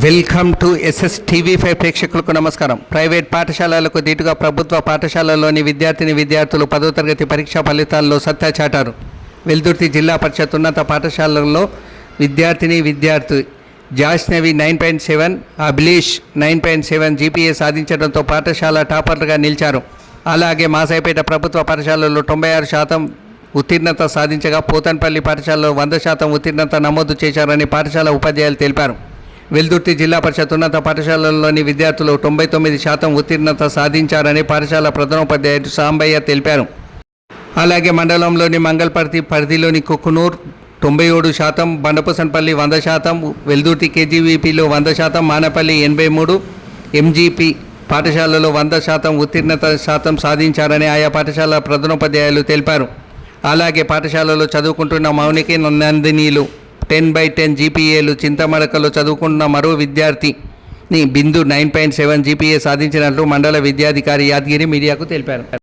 Welcome to SSTV5 ప్రేక్షకులకు నమస్కారం. Private పాఠశాలలకు దీటుగా ప్రభుత్వ పాఠశాలలోని విద్యార్థులు 10వ తరగతి పరీక్షా ఫలితాల్లో సత్తా చాటారు. వెల్దుర్తి జిల్లా పరిషత్ ఉన్నత పాఠశాలలో విద్యార్థి జాష్నవి 9.7, అభిలేష్ 9.7 GPA సాధించడంతో పాఠశాల టాపర్లుగా నిలిచారు. అలాగే మాసాయిపేట ప్రభుత్వ పాఠశాలలో 96% ఉత్తీర్ణత సాధించగా పోతన్పల్లి పాఠశాలలో 100% ఉత్తీర్ణత నమోదు చేశారని పాఠశాల ఉపాధ్యాయులు తెలిపారు. వెల్దుర్తి జిల్లా పరిషత్ ఉన్నత పాఠశాలలోని విద్యార్థులు 99% ఉత్తీర్ణత సాధించారని పాఠశాల ప్రధానోపాధ్యాయుడు సాంబయ్య తెలిపారు. అలాగే మండలంలోని మంగళపర్తి పరిధిలోని కుకునూర్ 97%, బండపసన్పల్లి 100%, వెల్దుర్తి KGVPలో 100%, మానపల్లి 83, MGP పాఠశాలలో 100% ఉత్తీర్ణత శాతం సాధించారని ఆయా పాఠశాల ప్రధానోపాధ్యాయులు తెలిపారు. అలాగే పాఠశాలలో చదువుకుంటున్న మౌనికి నందినీలు 10/10 GPAలు చింతమడకలో చదువుకున్న మరో విద్యార్థిని బిందు 9.7 GPA సాధించినట్లు మండల విద్యాధికారి యాదగిరి మీడియాకు తెలిపారు.